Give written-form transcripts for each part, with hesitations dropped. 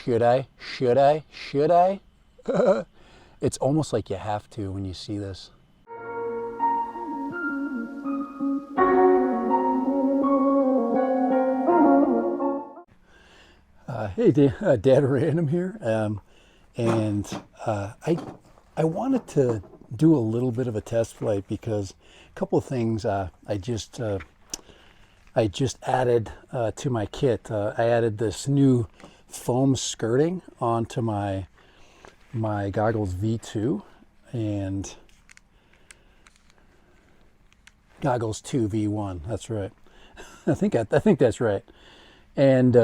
Should I? Should I? Should I? It's almost like you have to when you see this. Hey, Dad Random here, and I wanted to do a little bit of a test flight because a couple of things I just added to my kit. I added this new foam skirting onto my goggles V2 and goggles 2 V1. That's right. I think that's right. And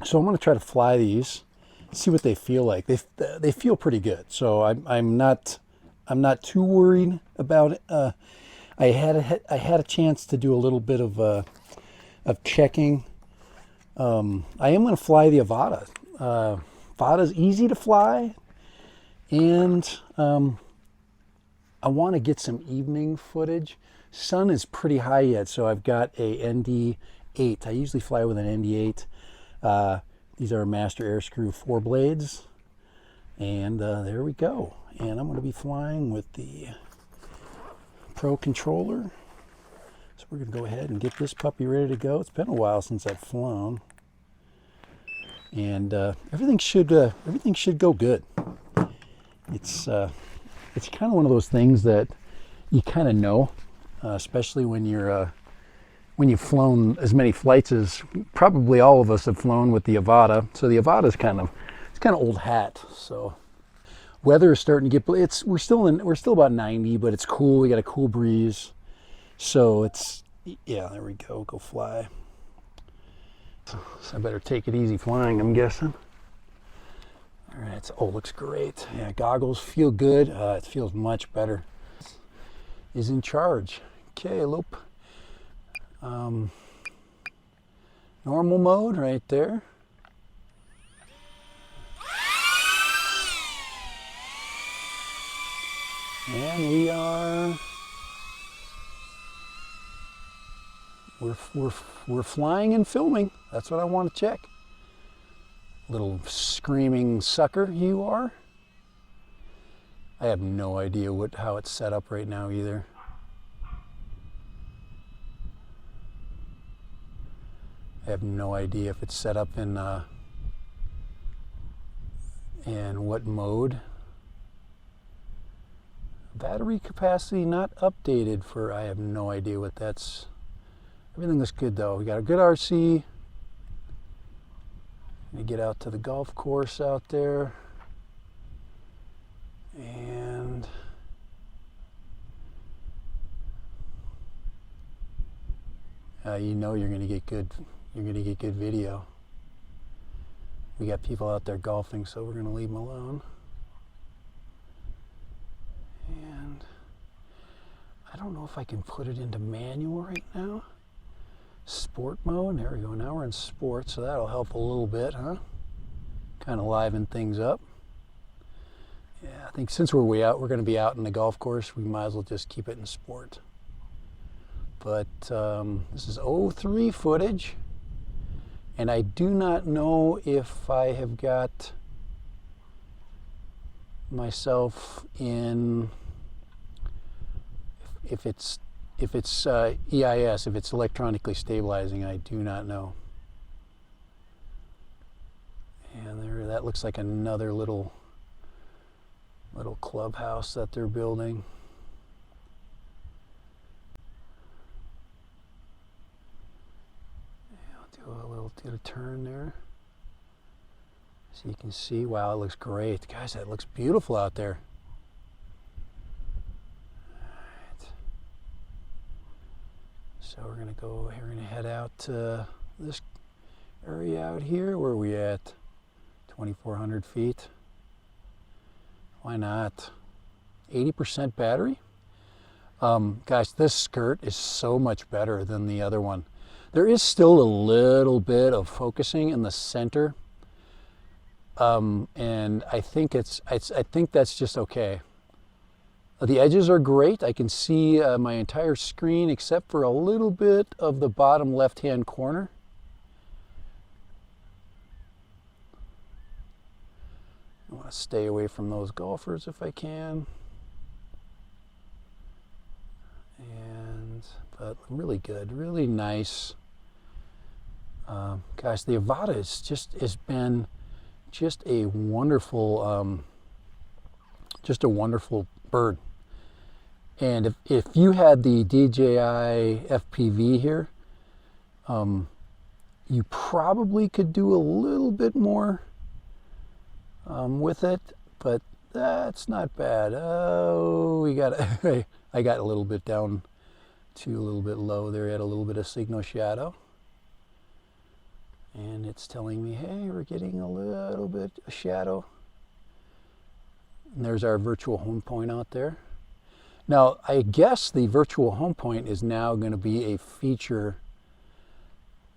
so I'm going to try to fly these, see what they feel like. They feel pretty good. So I'm not too worried about it. I had a chance to do a little bit of checking. I am going to fly the Avata. Avata's easy to fly, and I want to get some evening footage. Sun is pretty high yet, so I've got a ND8. I usually fly with an ND8. These are Master Air Screw 4 blades, and there we go. And I'm going to be flying with the Pro controller. So we're going to go ahead and get this puppy ready to go. It's been a while since I've flown, and everything should go good. It's kind of one of those things that you kind of know, especially when you've flown as many flights as probably all of us have flown with the Avata. So the Avata is kind of old hat. So weather is starting to get, we're still about 90, but it's cool. We got a cool breeze. So yeah, there we go. Go fly. So I better take it easy flying, I'm guessing. All right. Oh, looks great. Yeah, goggles feel good. It feels much better. Is in charge. Okay, loop. Normal mode right there. And we're flying and filming. That's what I want to check. Little screaming sucker you are. I have no idea how it's set up right now either. I have no idea if it's set up in what mode. Battery capacity not updated for, I have no idea what that's. Everything looks good though. We got a good RC. Gonna get out to the golf course out there. And you know you're gonna get good video. We got people out there golfing, so we're gonna leave them alone. And I don't know if I can put it into manual right now. Sport mode, there we go. Now we're in sport, so that'll help a little bit, huh? Kind of liven things up. Yeah, I think since we're going to be out in the golf course, we might as well just keep it in sport. But this is 03 footage, and I do not know if I have got myself in, if it's EIS, if it's electronically stabilizing. I do not know. And there, that looks like another little clubhouse that they're building. Yeah, I'll do a turn there. So you can see, wow, it looks great. Guys, that looks beautiful out there. Alright. So we're gonna head out to this area out here. Where are we at? 2,400 feet. Why not? 80% battery? Guys, this skirt is so much better than the other one. There is still a little bit of focusing in the center. And I think that's just okay. The edges are great. I can see my entire screen except for a little bit of the bottom left-hand corner. want to stay away from those golfers if I can. But really good, really nice. Gosh, the Avata has been just a wonderful bird. And if you had the DJI FPV here, you probably could do a little bit more with it, but that's not bad. Oh, I got a little bit down to a little bit low there, at a little bit of signal shadow. And it's telling me, hey, we're getting a little bit of shadow. And there's our virtual home point out there. Now, I guess the virtual home point is now going to be a feature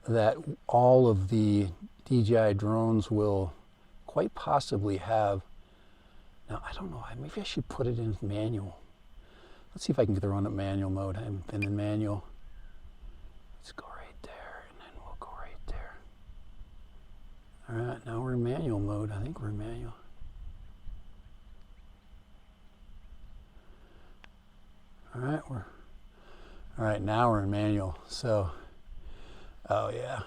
that all of the DJI drones will quite possibly have. Now, I don't know, maybe I should put it in manual. Let's see if I can get the run up manual mode. I haven't been in manual. Let's go right there, and then we'll go right there. All right, now we're in manual mode. I think we're in manual. All right, now we're in manual. So, oh yeah.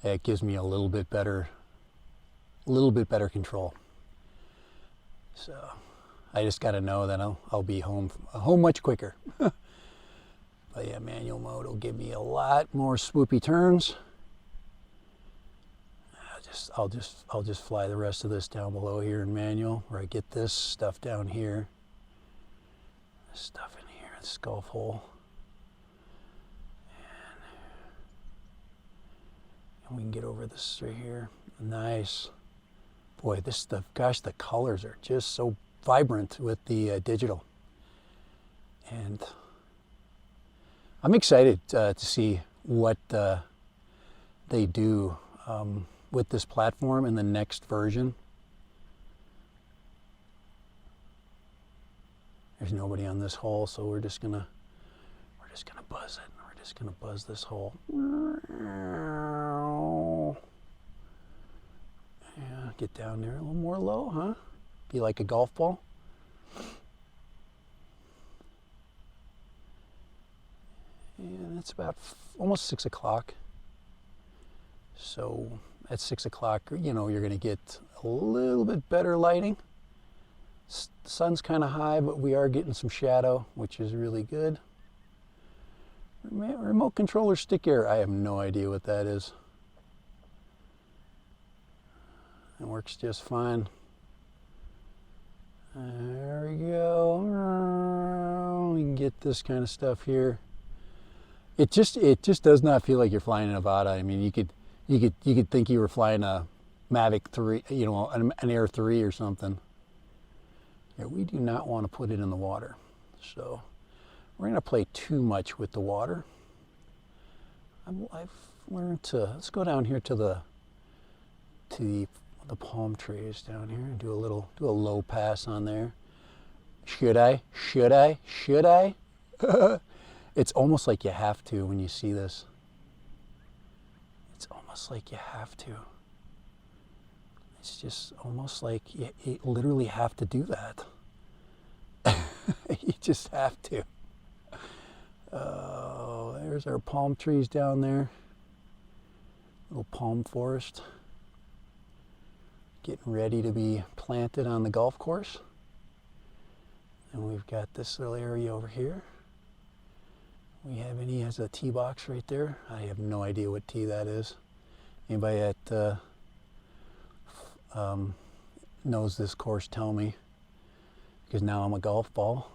It gives me a little bit better control. So I just got to know that I'll be home much quicker. But yeah, manual mode will give me a lot more swoopy turns. I'll just fly the rest of this down below here in manual, where I get this stuff down here, this stuff in here, this golf hole, and we can get over this right here. Nice. Boy, this stuff, gosh, the colors are just so vibrant with the digital. And I'm excited to see what they do with this platform in the next version. There's nobody on this hole, so we're just gonna buzz it. We're just gonna buzz this hole. Yeah, get down there a little more low, huh? Be like a golf ball. And it's about almost 6 o'clock. So at 6 o'clock, you know, you're going to get a little bit better lighting. The sun's kind of high, but we are getting some shadow, which is really good. Remote controller stick error. I have no idea what that is. It works just fine. There we go. We can get this kind of stuff here. It just does not feel like you're flying an Avata. I mean, you could think you were flying a Mavic 3, you know, an Air 3 or something. Yeah, we do not want to put it in the water. So we're going to play too much with the water. I've learned to, let's go down here to the palm trees down here and do a low pass on there. Should I? It's almost like you have to when you see this. It's almost like you have to. It's just almost like you literally have to do that. You just have to. Oh, there's our palm trees down there. Little palm forest. Getting ready to be planted on the golf course. And we've got this little area over here. He has a tee box right there. I have no idea what tee that is. Anybody that knows this course, tell me. Because now I'm a golf ball.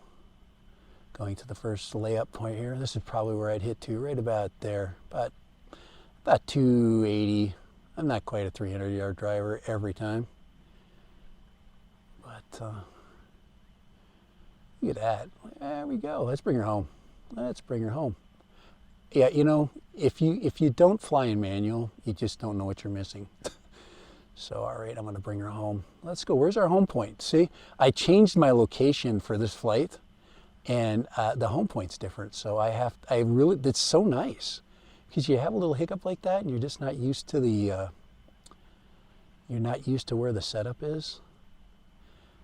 Going to the first layup point here. This is probably where I'd hit to, right about there. About 280. I'm not quite a 300-yard driver every time. But look at that. There we go. Let's bring her home. Let's bring her home. Yeah, you know, if you don't fly in manual, you just don't know what you're missing. So, all right, I'm going to bring her home. Let's go. Where's our home point? See, I changed my location for this flight, and the home point's different. So it's so nice because you have a little hiccup like that and you're just not used to the, you're not used to where the setup is.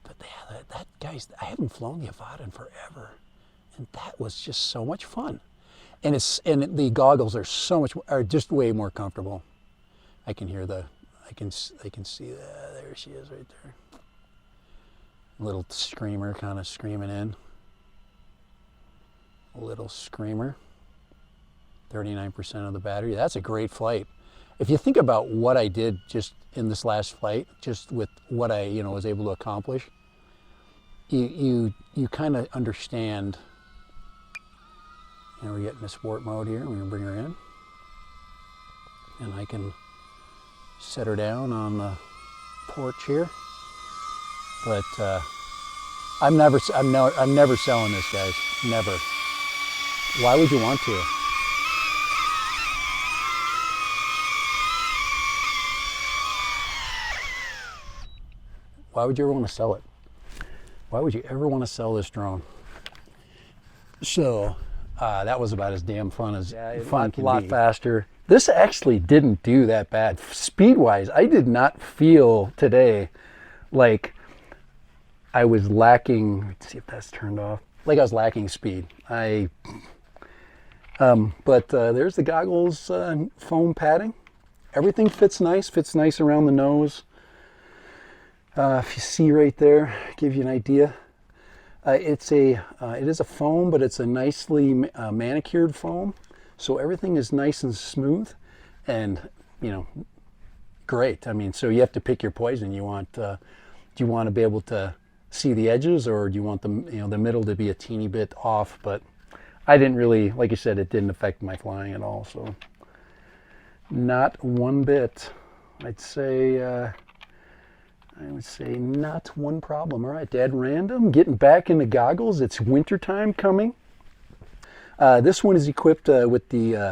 But yeah, that guys, I haven't flown the Avata in forever. And that was just so much fun. And the goggles are just way more comfortable. I can hear I can see that. There she is right there. Little screamer kind of screaming in. A little screamer. 39% of the battery. That's a great flight. If you think about what I did just in this last flight, just with what I was able to accomplish, you kind of understand. We're getting to sport mode here. We're going to bring her in. And I can set her down on the porch here. But I'm never selling this, guys. Never. Why would you want to? Why would you ever want to sell it? Why would you ever want to sell this drone? So that was about as damn fun as fun can be. A lot faster. This actually didn't do that bad. Speed-wise, I did not feel today like I was lacking. Let's see if that's turned off. Like I was lacking speed. But there's the goggles, foam padding. Everything fits nice around the nose. If you see right there, give you an idea. It is a foam, but it's a nicely manicured foam. So everything is nice and smooth and, great. I mean, so you have to pick your poison. You want, do you want to be able to see the edges, or do you want the middle to be a teeny bit off? But I didn't really, like I said, it didn't affect my flying at all. So not one bit. I would say not one problem. All right, Dad Random, getting back into goggles. It's wintertime coming. This one is equipped with this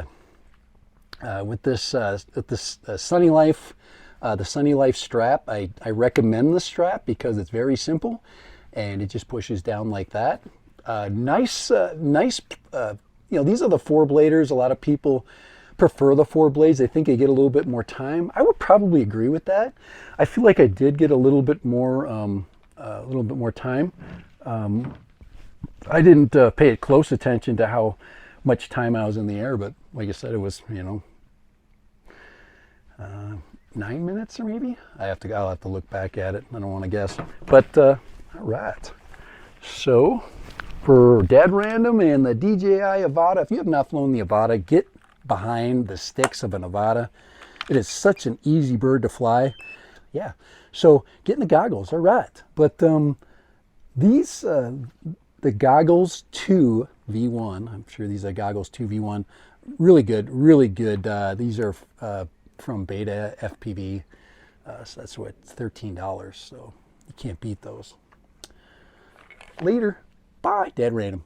Sunny Life, the Sunny Life strap. I recommend the strap because it's very simple, and it just pushes down like that. Nice. These are the 4-bladers. A lot of people prefer the 4 blades. They think they get a little bit more time. I would probably agree with that. I feel like I did get a little bit more time. I didn't pay close attention to how much time I was in the air, but like I said, it was 9 minutes or maybe. I'll have to look back at it. I don't want to guess. But all right. So for Dad Random and the DJI Avata, if you have not flown the Avata, get behind the sticks of an Avata. It is such an easy bird to fly. Yeah. So getting the goggles, all right. But these the Goggles 2 V1. I'm sure these are Goggles 2 V1. Really good, really good. These are from Beta FPV. So that's what, $13. So you can't beat those. Later. Bye, Dad Random.